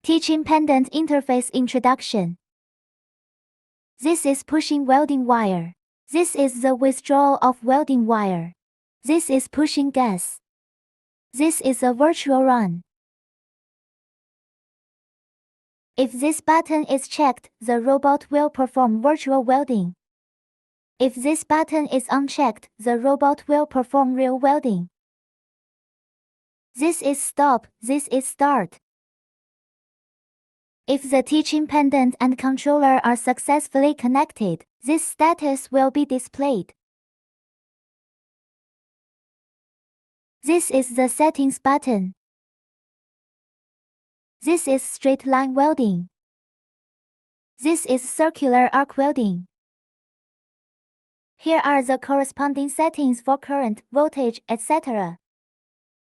Teaching pendant interface introduction. This is pushing welding wire. This is the withdrawal of welding wire. This is pushing gas. This is a virtual run. If this button is checked, the robot will perform virtual welding. If this button is unchecked, the robot will perform real welding. This is stop, this is start. If the teaching pendant and controller are successfully connected, this status will be displayed. This is the settings button. This is straight line welding. This is circular arc welding. Here are the corresponding settings for current, voltage, etc.